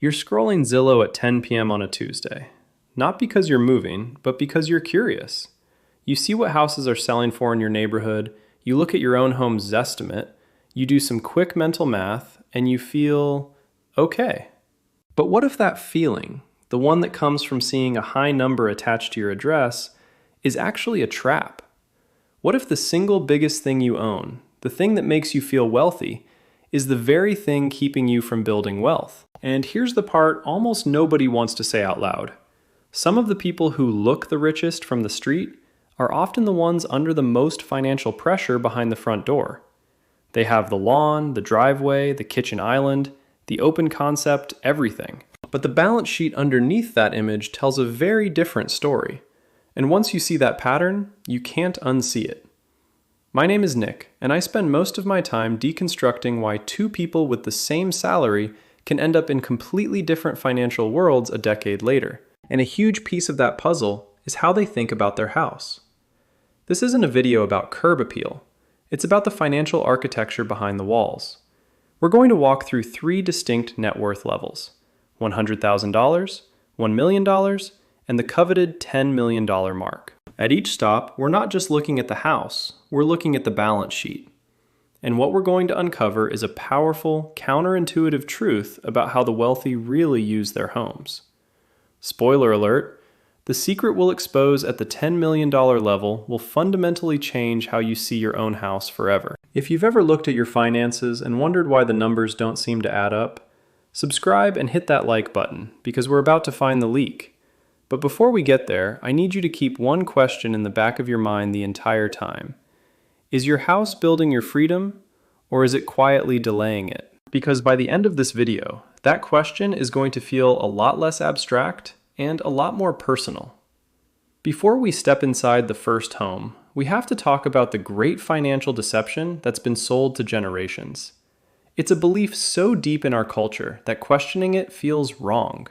You're scrolling Zillow at 10 p.m. on a Tuesday. Not because you're moving, but because you're curious. You see what houses are selling for in your neighborhood, you look at your own home's Zestimate, you do some quick mental math, and you feel okay. But what if that feeling, the one that comes from seeing a high number attached to your address, is actually a trap? What if the single biggest thing you own, the thing that makes you feel wealthy, is the very thing keeping you from building wealth? And here's the part almost nobody wants to say out loud. Some of the people who look the richest from the street are often the ones under the most financial pressure behind the front door. They have the lawn, the driveway, the kitchen island, the open concept, everything. But the balance sheet underneath that image tells a very different story. And once you see that pattern, you can't unsee it. My name is Nick, and I spend most of my time deconstructing why two people with the same salary can end up in completely different financial worlds a decade later. And a huge piece of that puzzle is how they think about their house. This isn't a video about curb appeal. It's about the financial architecture behind the walls. We're going to walk through three distinct net worth levels: $100,000, $1 million, and the coveted $10 million mark. At each stop, we're not just looking at the house, we're looking at the balance sheet. And what we're going to uncover is a powerful, counterintuitive truth about how the wealthy really use their homes. Spoiler alert, the secret we'll expose at the $10 million level will fundamentally change how you see your own house forever. If you've ever looked at your finances and wondered why the numbers don't seem to add up, subscribe and hit that like button, because we're about to find the leak. But before we get there, I need you to keep one question in the back of your mind the entire time. Is your house building your freedom, or is it quietly delaying it? Because by the end of this video, that question is going to feel a lot less abstract and a lot more personal. Before we step inside the first home, we have to talk about the great financial deception that's been sold to generations. It's a belief so deep in our culture that questioning it feels wrong.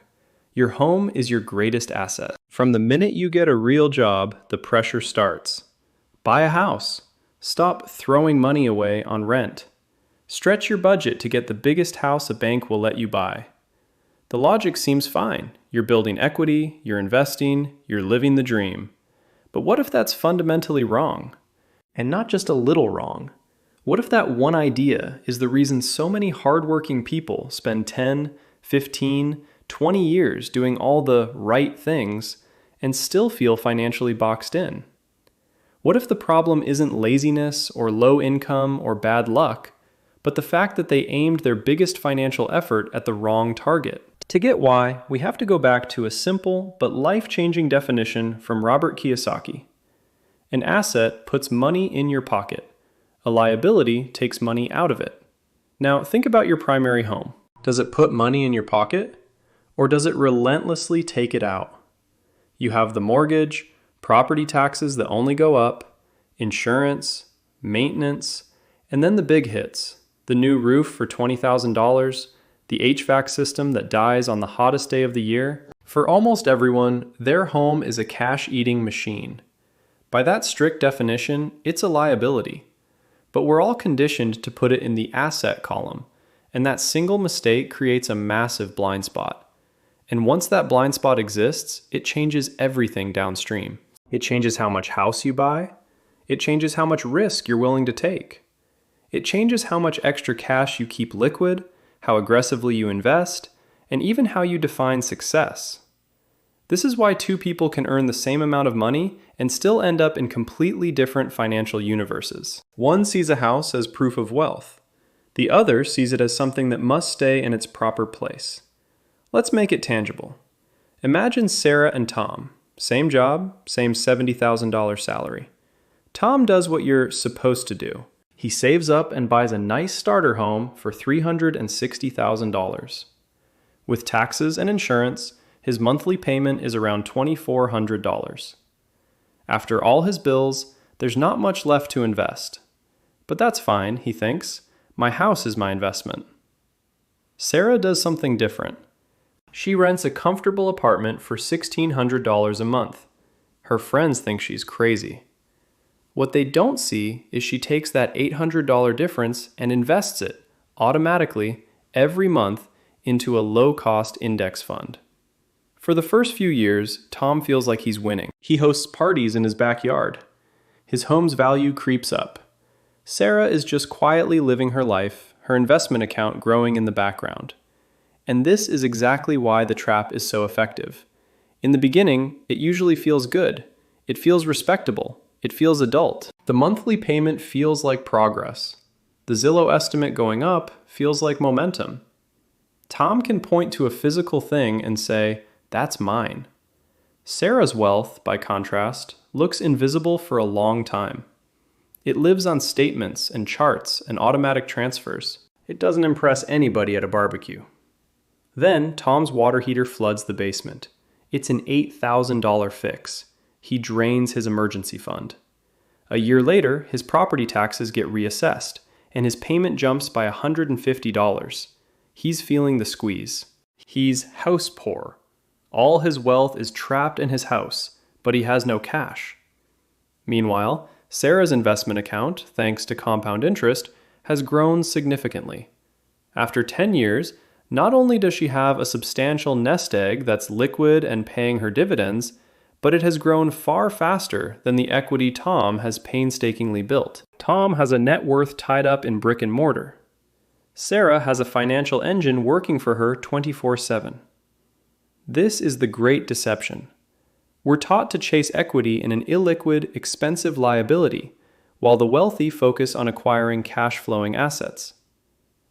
Your home is your greatest asset. From the minute you get a real job, the pressure starts. Buy a house. Stop throwing money away on rent. Stretch your budget to get the biggest house a bank will let you buy. The logic seems fine. You're building equity, you're investing, you're living the dream. But what if that's fundamentally wrong? And not just a little wrong. What if that one idea is the reason so many hardworking people spend 10, 15, 20 years doing all the right things and still feel financially boxed in? What if the problem isn't laziness or low income or bad luck, but the fact that they aimed their biggest financial effort at the wrong target? To get why, we have to go back to a simple but life-changing definition from Robert Kiyosaki. An asset puts money in your pocket. A liability takes money out of it. Now, think about your primary home. Does it put money in your pocket, or does it relentlessly take it out? You have the mortgage, property taxes that only go up, insurance, maintenance, and then the big hits, the new roof for $20,000, the HVAC system that dies on the hottest day of the year. For almost everyone, their home is a cash-eating machine. By that strict definition, it's a liability. But we're all conditioned to put it in the asset column, and that single mistake creates a massive blind spot. And once that blind spot exists, it changes everything downstream. It changes how much house you buy. It changes how much risk you're willing to take. It changes how much extra cash you keep liquid, how aggressively you invest, and even how you define success. This is why two people can earn the same amount of money and still end up in completely different financial universes. One sees a house as proof of wealth. The other sees it as something that must stay in its proper place. Let's make it tangible. Imagine Sarah and Tom. Same job, same $70,000 salary. Tom does what you're supposed to do. He saves up and buys a nice starter home for $360,000. With taxes and insurance, his monthly payment is around $2,400. After all his bills, there's not much left to invest. But that's fine, he thinks. My house is my investment. Sarah does something different. She rents a comfortable apartment for $1,600 a month. Her friends think she's crazy. What they don't see is she takes that $800 difference and invests it automatically every month into a low-cost index fund. For the first few years, Tom feels like he's winning. He hosts parties in his backyard. His home's value creeps up. Sarah is just quietly living her life, her investment account growing in the background. And this is exactly why the trap is so effective. In the beginning, it usually feels good. It feels respectable. It feels adult. The monthly payment feels like progress. The Zillow estimate going up feels like momentum. Tom can point to a physical thing and say, "That's mine." Sarah's wealth, by contrast, looks invisible for a long time. It lives on statements and charts and automatic transfers. It doesn't impress anybody at a barbecue. Then Tom's water heater floods the basement. It's an $8,000 fix. He drains his emergency fund. A year later, his property taxes get reassessed, and his payment jumps by $150. He's feeling the squeeze. He's house poor. All his wealth is trapped in his house, but he has no cash. Meanwhile, Sarah's investment account, thanks to compound interest, has grown significantly. After 10 years, not only does she have a substantial nest egg that's liquid and paying her dividends, but it has grown far faster than the equity Tom has painstakingly built. Tom has a net worth tied up in brick and mortar. Sarah has a financial engine working for her 24/7. This is the great deception. We're taught to chase equity in an illiquid, expensive liability, while the wealthy focus on acquiring cash-flowing assets.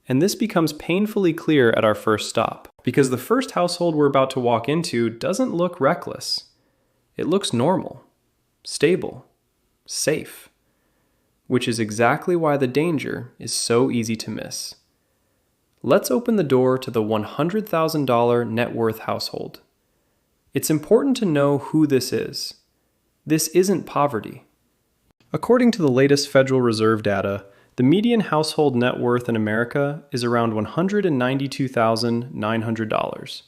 And this becomes painfully clear at our first stop, because the first household we're about to walk into doesn't look reckless. It looks normal, stable, safe, which is exactly why the danger is so easy to miss. Let's open the door to the $100,000 net worth household. It's important to know who this is. This isn't poverty. According to the latest Federal Reserve data, the median household net worth in America is around $192,900.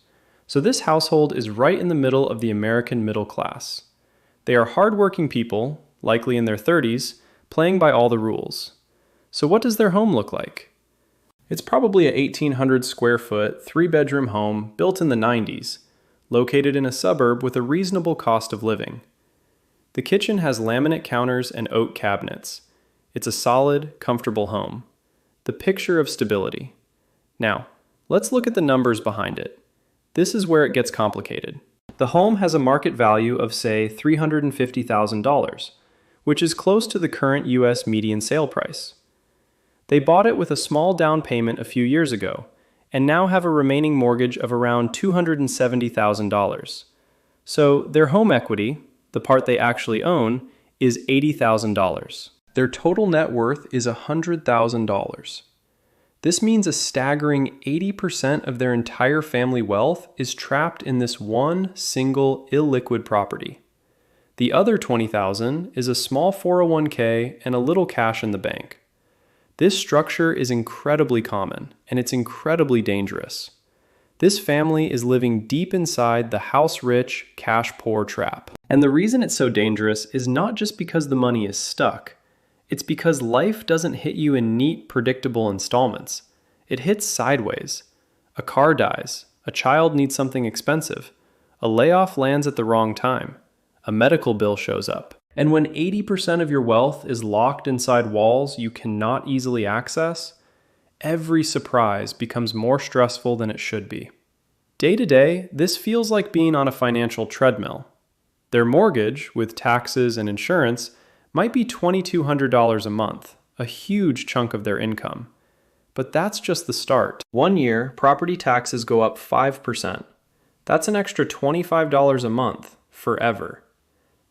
So this household is right in the middle of the American middle class. They are hardworking people, likely in their 30s, playing by all the rules. So what does their home look like? It's probably a 1,800 square foot, 3-bedroom home built in the 90s, located in a suburb with a reasonable cost of living. The kitchen has laminate counters and oak cabinets. It's a solid, comfortable home. The picture of stability. Now, let's look at the numbers behind it. This is where it gets complicated. The home has a market value of, say, $350,000, which is close to the current U.S. median sale price. They bought it with a small down payment a few years ago, and now have a remaining mortgage of around $270,000. So their home equity, the part they actually own, is $80,000. Their total net worth is $100,000. This means a staggering 80% of their entire family wealth is trapped in this one single illiquid property. The other $20,000 is a small 401k and a little cash in the bank. This structure is incredibly common, and it's incredibly dangerous. This family is living deep inside the house-rich, cash-poor trap. And the reason it's so dangerous is not just because the money is stuck. It's because life doesn't hit you in neat, predictable installments. It hits sideways. A car dies. A child needs something expensive. A layoff lands at the wrong time. A medical bill shows up. And when 80% of your wealth is locked inside walls you cannot easily access, every surprise becomes more stressful than it should be. Day to day, this feels like being on a financial treadmill. Their mortgage, with taxes and insurance, might be $2,200 a month, a huge chunk of their income. But that's just the start. 1 year, property taxes go up 5%. That's an extra $25 a month, forever.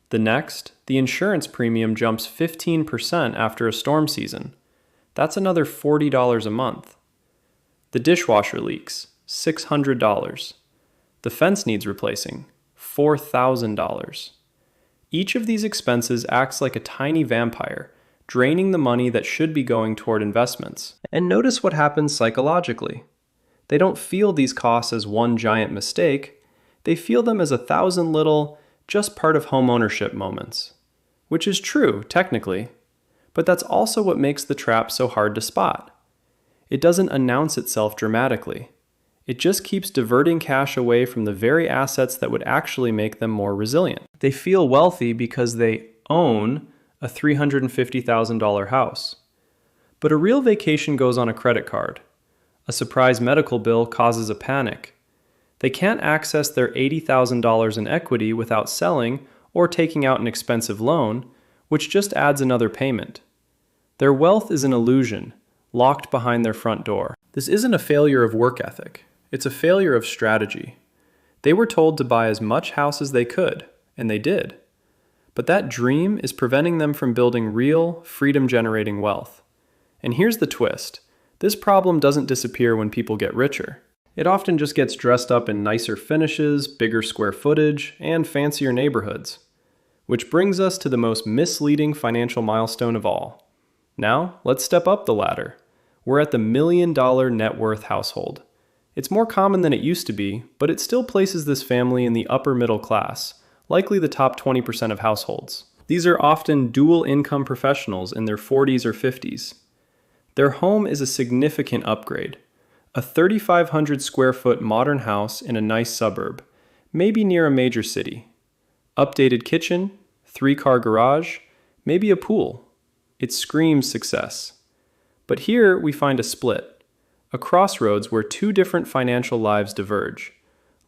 The next, the insurance premium jumps 15% after a storm season. That's another $40 a month. The dishwasher leaks, $600. The fence needs replacing, $4,000. Each of these expenses acts like a tiny vampire, draining the money that should be going toward investments. And notice what happens psychologically. They don't feel these costs as one giant mistake. They feel them as 1,000 little, just part of homeownership moments. Which is true, technically. But that's also what makes the trap so hard to spot. It doesn't announce itself dramatically. It just keeps diverting cash away from the very assets that would actually make them more resilient. They feel wealthy because they own a $350,000 house. But a real vacation goes on a credit card. A surprise medical bill causes a panic. They can't access their $80,000 in equity without selling or taking out an expensive loan, which just adds another payment. Their wealth is an illusion, locked behind their front door. This isn't a failure of work ethic. It's a failure of strategy. They were told to buy as much house as they could, and they did. But that dream is preventing them from building real, freedom-generating wealth. And here's the twist. This problem doesn't disappear when people get richer. It often just gets dressed up in nicer finishes, bigger square footage, and fancier neighborhoods. Which brings us to the most misleading financial milestone of all. Now, let's step up the ladder. We're at the $1 million net worth household. It's more common than it used to be, but it still places this family in the upper middle class, likely the top 20% of households. These are often dual income professionals in their 40s or 50s. Their home is a significant upgrade. A 3,500 square foot modern house in a nice suburb, maybe near a major city. Updated kitchen, 3-car garage, maybe a pool. It screams success. But here we find a split, a crossroads where two different financial lives diverge.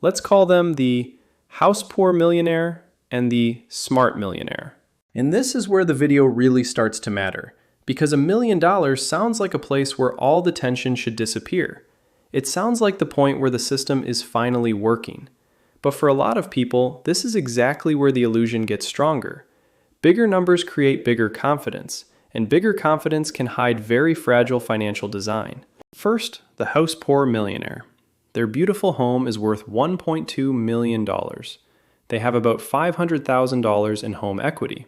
Let's call them the house poor millionaire and the smart millionaire. And this is where the video really starts to matter, because $1 million sounds like a place where all the tension should disappear. It sounds like the point where the system is finally working. But for a lot of people, this is exactly where the illusion gets stronger. Bigger numbers create bigger confidence, and bigger confidence can hide very fragile financial design. First, the house poor millionaire. Their beautiful home is worth $1.2 million. They have about $500,000 in home equity.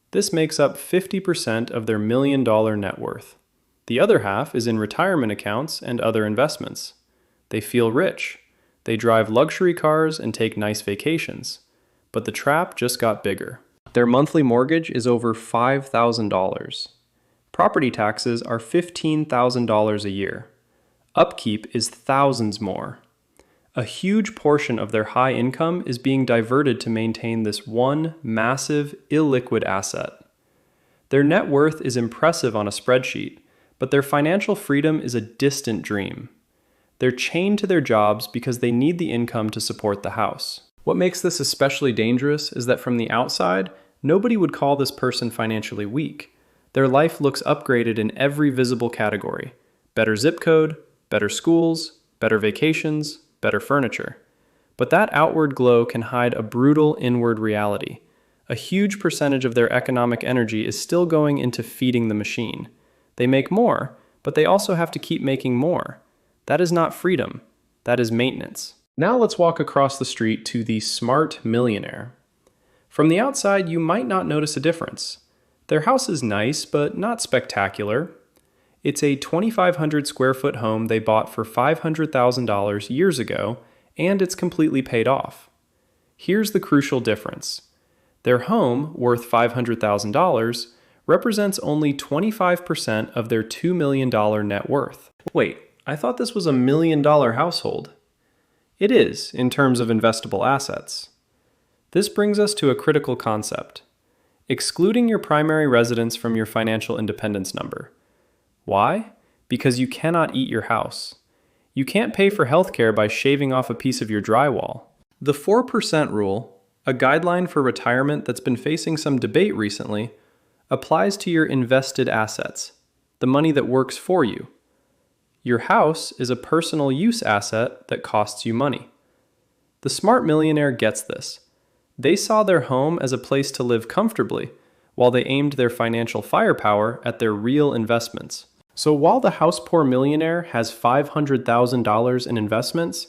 This makes up 50% of their $1 million net worth. The other half is in retirement accounts and other investments. They feel rich. They drive luxury cars and take nice vacations. But the trap just got bigger. Their monthly mortgage is over $5,000. Property taxes are $15,000 a year. Upkeep is thousands more. A huge portion of their high income is being diverted to maintain this one massive, illiquid asset. Their net worth is impressive on a spreadsheet, but their financial freedom is a distant dream. They're chained to their jobs because they need the income to support the house. What makes this especially dangerous is that from the outside, nobody would call this person financially weak. Their life looks upgraded in every visible category. Better zip code, better schools, better vacations, better furniture. But that outward glow can hide a brutal inward reality. A huge percentage of their economic energy is still going into feeding the machine. They make more, but they also have to keep making more. That is not freedom. That is maintenance. Now let's walk across the street to the smart millionaire. From the outside, you might not notice a difference. Their house is nice, but not spectacular. It's a 2,500 square foot home they bought for $500,000 years ago, and it's completely paid off. Here's the crucial difference. Their home, worth $500,000, represents only 25% of their $2 million net worth. Wait, I thought this was a $1 million household. It is, in terms of investable assets. This brings us to a critical concept: excluding your primary residence from your financial independence number. Why? Because you cannot eat your house. You can't pay for healthcare by shaving off a piece of your drywall. The 4% rule, a guideline for retirement that's been facing some debate recently, applies to your invested assets, the money that works for you. Your house is a personal use asset that costs you money. The smart millionaire gets this. They saw their home as a place to live comfortably, while they aimed their financial firepower at their real investments. So while the house poor millionaire has $500,000 in investments,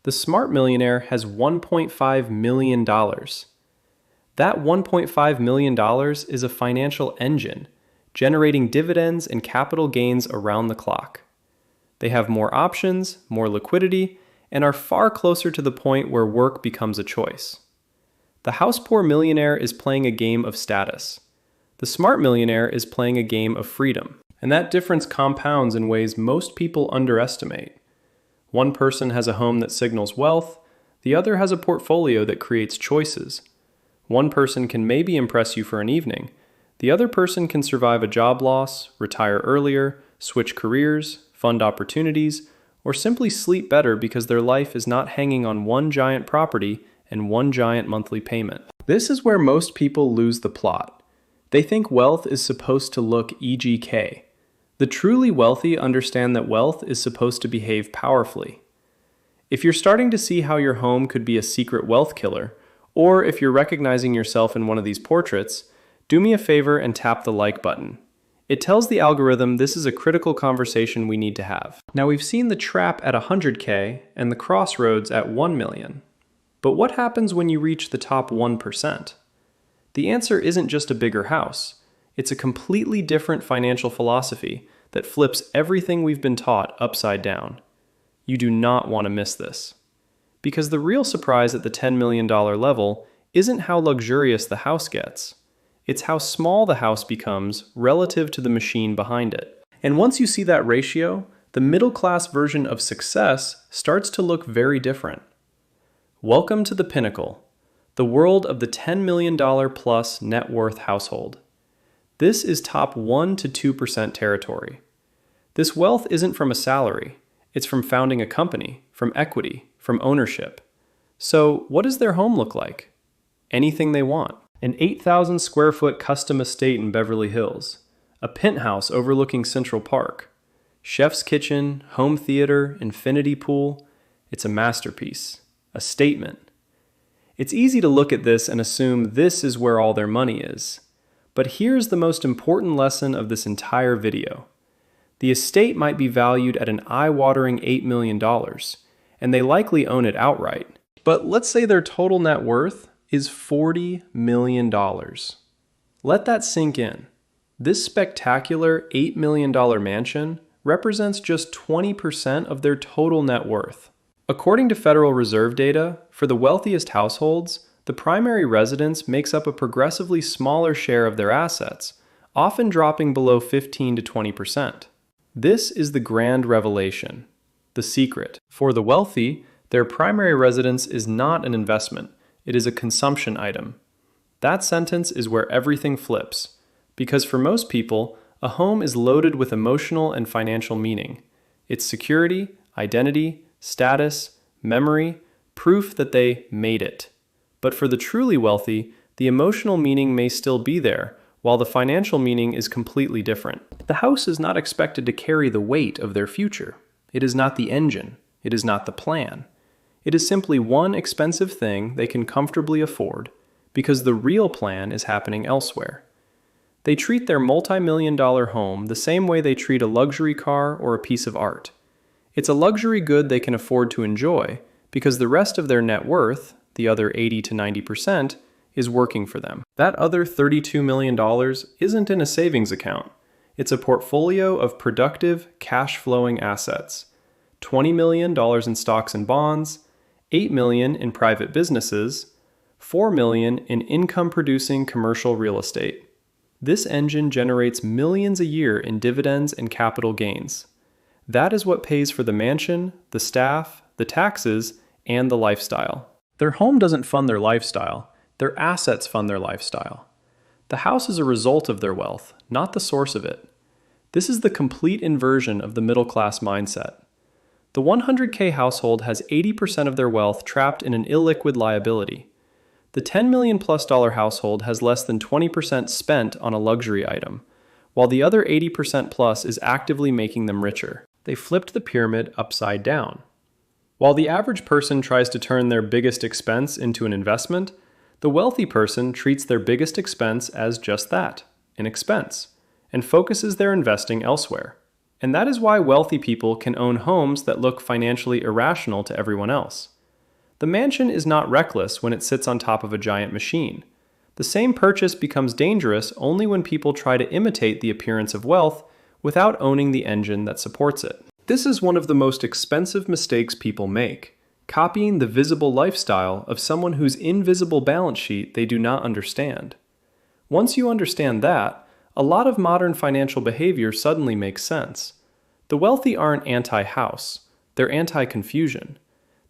the smart millionaire has $1.5 million. That $1.5 million is a financial engine, generating dividends and capital gains around the clock. They have more options, more liquidity, and are far closer to the point where work becomes a choice. The house poor millionaire is playing a game of status. The smart millionaire is playing a game of freedom. And that difference compounds in ways most people underestimate. One person has a home that signals wealth, the other has a portfolio that creates choices. One person can maybe impress you for an evening, the other person can survive a job loss, retire earlier, switch careers, fund opportunities, or simply sleep better because their life is not hanging on one giant property and one giant monthly payment. This is where most people lose the plot. They think wealth is supposed to look EGK. The truly wealthy understand that wealth is supposed to behave powerfully. If you're starting to see how your home could be a secret wealth killer, or if you're recognizing yourself in one of these portraits, do me a favor and tap the like button. It tells the algorithm this is a critical conversation we need to have. Now we've seen the trap at 100K and the crossroads at 1 million. But what happens when you reach the top 1%? The answer isn't just a bigger house. It's a completely different financial philosophy that flips everything we've been taught upside down. You do not want to miss this. Because the real surprise at the $10 million level isn't how luxurious the house gets. It's how small the house becomes relative to the machine behind it. And once you see that ratio, the middle-class version of success starts to look very different. Welcome to the pinnacle, the world of the $10 million plus net worth household. This is top 1 to 2% territory. This wealth isn't from a salary. It's from founding a company, from equity, from ownership. So what does their home look like? Anything they want. An 8,000 square foot custom estate in Beverly Hills, a penthouse overlooking Central Park, chef's kitchen, home theater, infinity pool. It's a masterpiece, a statement. It's easy to look at this and assume this is where all their money is. But here's the most important lesson of this entire video. The estate might be valued at an eye-watering $8 million, and they likely own it outright. But let's say their total net worth is $40 million. Let that sink in. This spectacular $8 million mansion represents just 20% of their total net worth. According to Federal Reserve data, for the wealthiest households, the primary residence makes up a progressively smaller share of their assets, often dropping below 15 to 20%. This is the grand revelation, the secret. For the wealthy, their primary residence is not an investment. It is a consumption item. That sentence is where everything flips, because for most people, a home is loaded with emotional and financial meaning. It's security, identity, status, memory, proof that they made it. But for the truly wealthy, the emotional meaning may still be there, while the financial meaning is completely different. The house is not expected to carry the weight of their future. It is not the engine. It is not the plan. It is simply one expensive thing they can comfortably afford because the real plan is happening elsewhere. They treat their multi-million-dollar home the same way they treat a luxury car or a piece of art. It's a luxury good they can afford to enjoy because the rest of their net worth, the other 80 to 90%, is working for them. That other $32 million isn't in a savings account. It's a portfolio of productive, cash-flowing assets. $20 million in stocks and bonds, $8 million in private businesses, $4 million in income-producing commercial real estate. This engine generates millions a year in dividends and capital gains. That is what pays for the mansion, the staff, the taxes, and the lifestyle. Their home doesn't fund their lifestyle. Their assets fund their lifestyle. The house is a result of their wealth, not the source of it. This is the complete inversion of the middle-class mindset. The 100K household has 80% of their wealth trapped in an illiquid liability. The $10 million plus household has less than 20% spent on a luxury item, while the other 80% plus is actively making them richer. They flipped the pyramid upside down. While the average person tries to turn their biggest expense into an investment, the wealthy person treats their biggest expense as just that, an expense, and focuses their investing elsewhere. And that is why wealthy people can own homes that look financially irrational to everyone else. The mansion is not reckless when it sits on top of a giant machine. The same purchase becomes dangerous only when people try to imitate the appearance of wealth without owning the engine that supports it. This is one of the most expensive mistakes people make, copying the visible lifestyle of someone whose invisible balance sheet they do not understand. Once you understand that, a lot of modern financial behavior suddenly makes sense. The wealthy aren't anti-house. They're anti-confusion.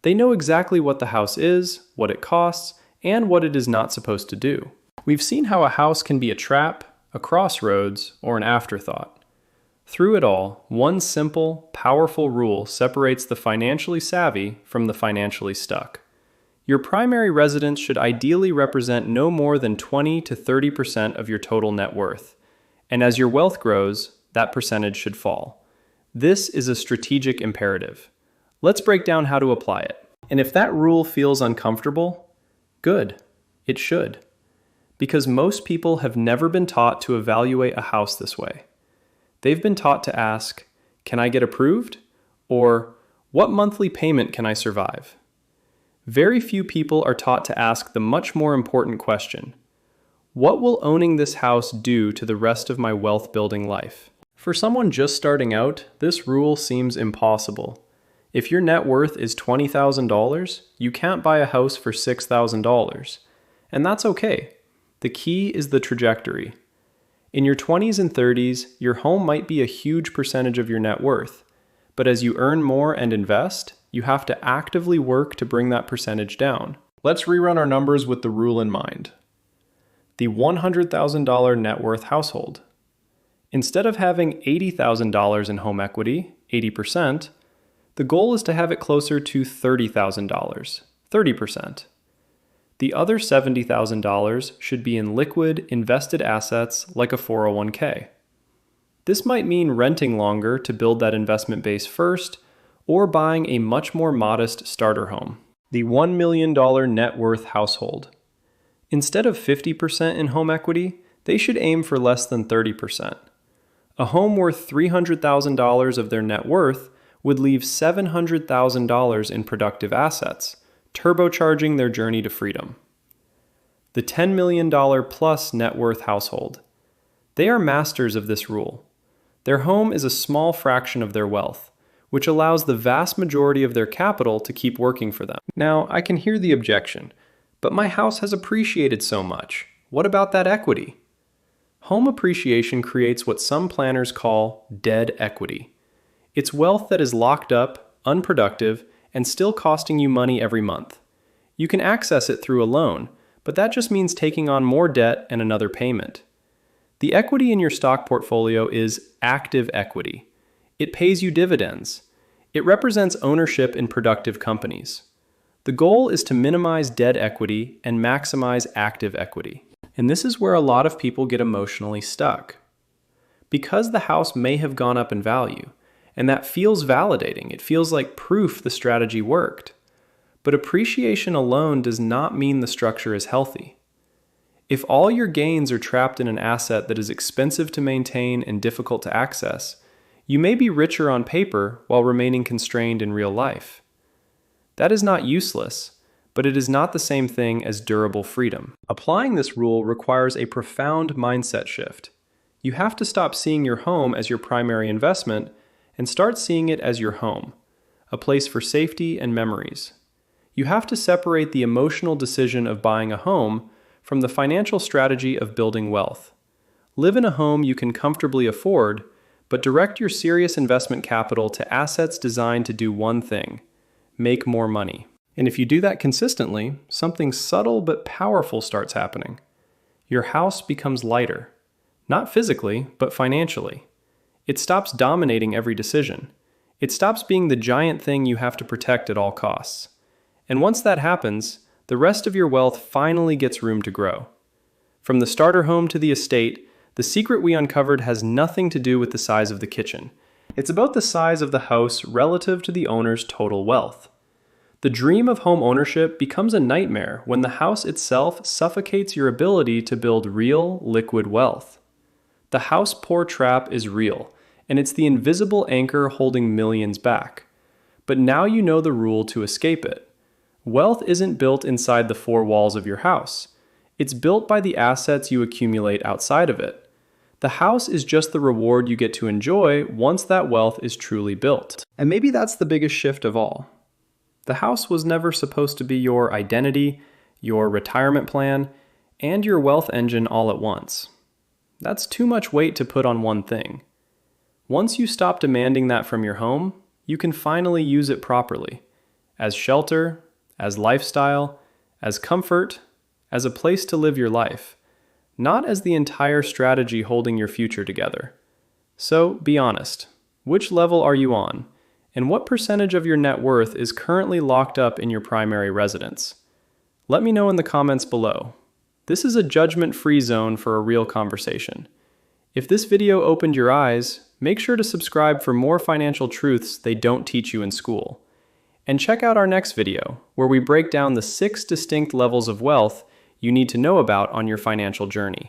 They know exactly what the house is, what it costs, and what it is not supposed to do. We've seen how a house can be a trap, a crossroads, or an afterthought. Through it all, one simple, powerful rule separates the financially savvy from the financially stuck. Your primary residence should ideally represent no more than 20 to 30% of your total net worth, and as your wealth grows, that percentage should fall. This is a strategic imperative. Let's break down how to apply it. And if that rule feels uncomfortable, good, it should. Because most people have never been taught to evaluate a house this way. They've been taught to ask, can I get approved? Or, what monthly payment can I survive? Very few people are taught to ask the much more important question, what will owning this house do to the rest of my wealth-building life? For someone just starting out, this rule seems impossible. If your net worth is $20,000, you can't buy a house for $6,000. And that's okay. The key is the trajectory. In your 20s and 30s, your home might be a huge percentage of your net worth, but as you earn more and invest, you have to actively work to bring that percentage down. Let's rerun our numbers with the rule in mind. The $100,000 net worth household. Instead of having $80,000 in home equity, 80%, the goal is to have it closer to $30,000, 30%. The other $70,000 should be in liquid, invested assets like a 401k. This might mean renting longer to build that investment base first, or buying a much more modest starter home. The $1 million net worth household. Instead of 50% in home equity, they should aim for less than 30%. A home worth $300,000 of their net worth would leave $700,000 in productive assets, turbocharging their journey to freedom. The $10 million plus net worth household. They are masters of this rule. Their home is a small fraction of their wealth, which allows the vast majority of their capital to keep working for them. Now, I can hear the objection, but my house has appreciated so much. What about that equity? Home appreciation creates what some planners call dead equity. It's wealth that is locked up, unproductive, and still costing you money every month. You can access it through a loan, but that just means taking on more debt and another payment. The equity in your stock portfolio is active equity. It pays you dividends. It represents ownership in productive companies. The goal is to minimize dead equity and maximize active equity. And this is where a lot of people get emotionally stuck. Because the house may have gone up in value, and that feels validating. It feels like proof the strategy worked. But appreciation alone does not mean the structure is healthy. If all your gains are trapped in an asset that is expensive to maintain and difficult to access, you may be richer on paper while remaining constrained in real life. That is not useless, but it is not the same thing as durable freedom. Applying this rule requires a profound mindset shift. You have to stop seeing your home as your primary investment and start seeing it as your home, a place for safety and memories. You have to separate the emotional decision of buying a home from the financial strategy of building wealth. Live in a home you can comfortably afford, but direct your serious investment capital to assets designed to do one thing: make more money. And if you do that consistently, something subtle but powerful starts happening. Your house becomes lighter, not physically, but financially. It stops dominating every decision. It stops being the giant thing you have to protect at all costs. And once that happens, the rest of your wealth finally gets room to grow. From the starter home to the estate, the secret we uncovered has nothing to do with the size of the kitchen. It's about the size of the house relative to the owner's total wealth. The dream of home ownership becomes a nightmare when the house itself suffocates your ability to build real, liquid wealth. The house poor trap is real, and it's the invisible anchor holding millions back. But now you know the rule to escape it. Wealth isn't built inside the four walls of your house. It's built by the assets you accumulate outside of it. The house is just the reward you get to enjoy once that wealth is truly built. And maybe that's the biggest shift of all. The house was never supposed to be your identity, your retirement plan, and your wealth engine all at once. That's too much weight to put on one thing. Once you stop demanding that from your home, you can finally use it properly, as shelter, as lifestyle, as comfort, as a place to live your life, not as the entire strategy holding your future together. So be honest. Which level are you on? And what percentage of your net worth is currently locked up in your primary residence? Let me know in the comments below. This is a judgment-free zone for a real conversation. If this video opened your eyes, make sure to subscribe for more financial truths they don't teach you in school. And check out our next video, where we break down the 6 distinct levels of wealth you need to know about on your financial journey.